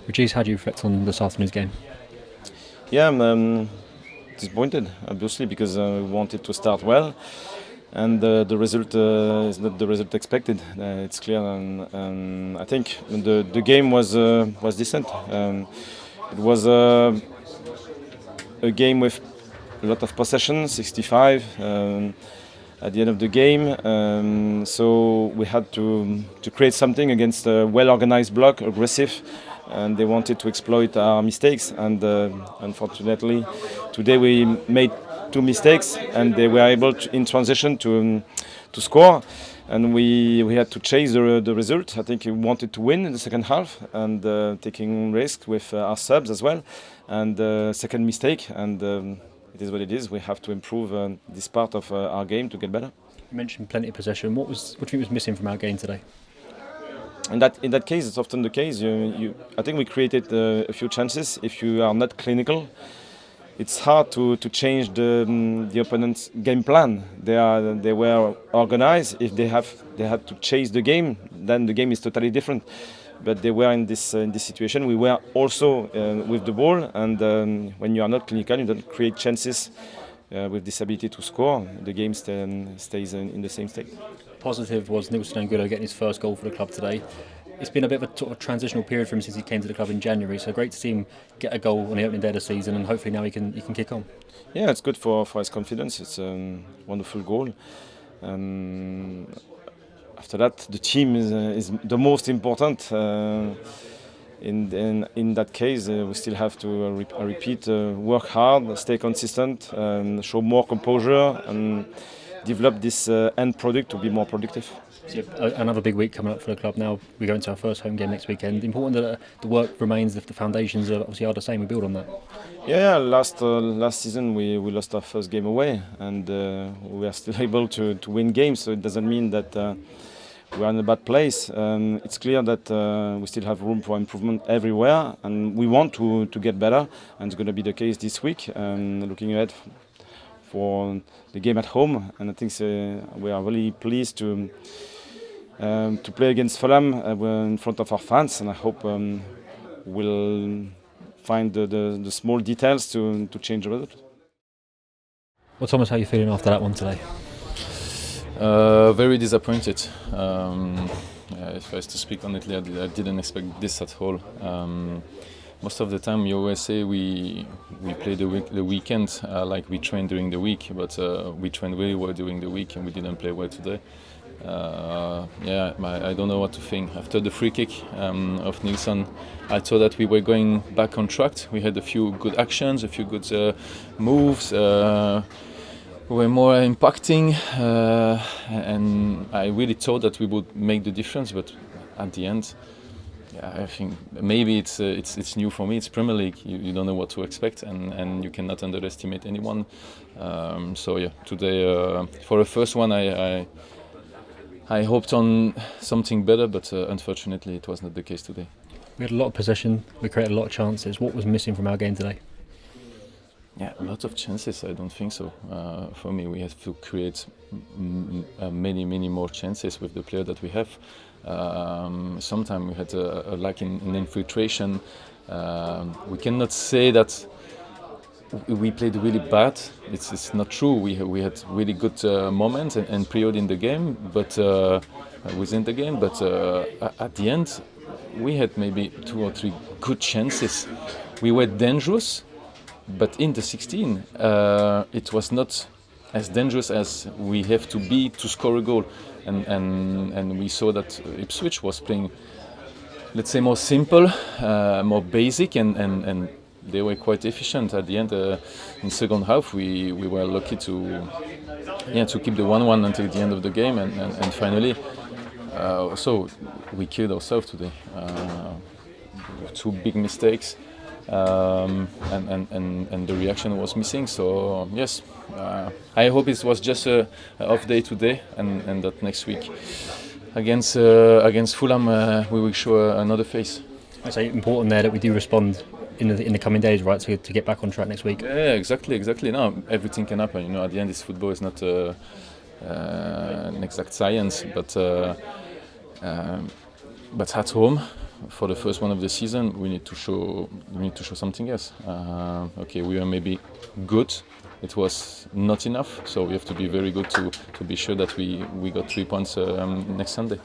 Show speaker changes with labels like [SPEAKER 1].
[SPEAKER 1] Regis, how do you reflect on this afternoon's game?
[SPEAKER 2] Yeah, I'm disappointed, obviously, because we wanted to start well, and the result is not the result expected. It's clear, and I think the game was decent. It was a game with a lot of possession, 65 at the end of the game. So we had to create something against a well-organized block, aggressive, and they wanted to exploit our mistakes. And unfortunately, today we made 2 mistakes, and they were able to, in transition, to score. And we had to chase the result. I think we wanted to win in the second half, and taking risk with our subs as well. And second mistake, and it is what it is. We have to improve this part of our game to get better.
[SPEAKER 1] You mentioned plenty of possession. What do you think was missing from our game today?
[SPEAKER 2] In that case, it's often the case. I think we created a few chances. If you are not clinical, it's hard to change the opponent's game plan. They were organized. If they had to chase the game, then the game is totally different. But they were in this situation. We were also with the ball, and when you are not clinical, you don't create chances with this ability to score. The game stays in the same state.
[SPEAKER 1] Positive was Nilson Angulo getting his first goal for the club today. It's been a bit of a sort of transitional period for him since he came to the club in January, so great to see him get a goal on the opening day of the season, and hopefully now he can kick on.
[SPEAKER 2] Yeah, it's good for his confidence. It's a wonderful goal. After that, the team is the most important. In that case, we still have to repeat, work hard, stay consistent, show more composure, and develop this end product to be more productive.
[SPEAKER 1] So another big week coming up for the club now. We go into our first home game next weekend. Important that the work remains, the foundations are obviously are the same. We build on that.
[SPEAKER 2] Yeah. Last season we lost our first game away, and we are still able to win games. So it doesn't mean that we are in a bad place. It's clear that we still have room for improvement everywhere, and we want to get better. And it's going to be the case this week. Looking ahead for the game at home, and I think we are really pleased to play against Fulham in front of our fans, and I hope we'll find the small details to change the result.
[SPEAKER 1] Well, Thomas, how are you feeling after that one today?
[SPEAKER 3] Very disappointed. If I was to speak honestly, I didn't expect this at all. Most of the time, you always say we play the weekend like we train during the week, but we trained very well during the week and we didn't play well today. I don't know what to think. After the free kick of Nilsson, I thought that we were going back on track. We had a few good actions, a few good moves. We were more impacting, and I really thought that we would make the difference. But at the end, I think maybe it's new for me. It's Premier League. You don't know what to expect, and you cannot underestimate anyone. Today for the first one, I hoped on something better, but unfortunately, it was not the case today.
[SPEAKER 1] We had a lot of possession. We created a lot of chances. What was missing from our game today?
[SPEAKER 3] Yeah, a lot of chances. I don't think so. For me, we have to create many more chances with the player that we have. Sometimes we had a lack in infiltration. We cannot say that we played really bad. It's not true. We had really good moments and period in the game, but within the game. But at the end, we had maybe 2 or 3 good chances. We were dangerous. But in the 16, it was not as dangerous as we have to be to score a goal. And we saw that Ipswich was playing, let's say, more simple, more basic, and they were quite efficient. At the end, in second half, we were lucky to keep the 1-1 until the end of the game, and finally, so we killed ourselves today. 2 big mistakes. And the reaction was missing. So yes, I hope it was just a off day today, and that next week against Fulham we will show another face.
[SPEAKER 1] It's important there that we do respond in the coming days, right, to get back on track next week.
[SPEAKER 3] Yeah, exactly. Now everything can happen. At the end, this football is not an exact science, but at home. for the first one of the season, we need to show something else. Okay, we were maybe good. It was not enough, so we have to be very good to be sure that we got 3 points next Sunday.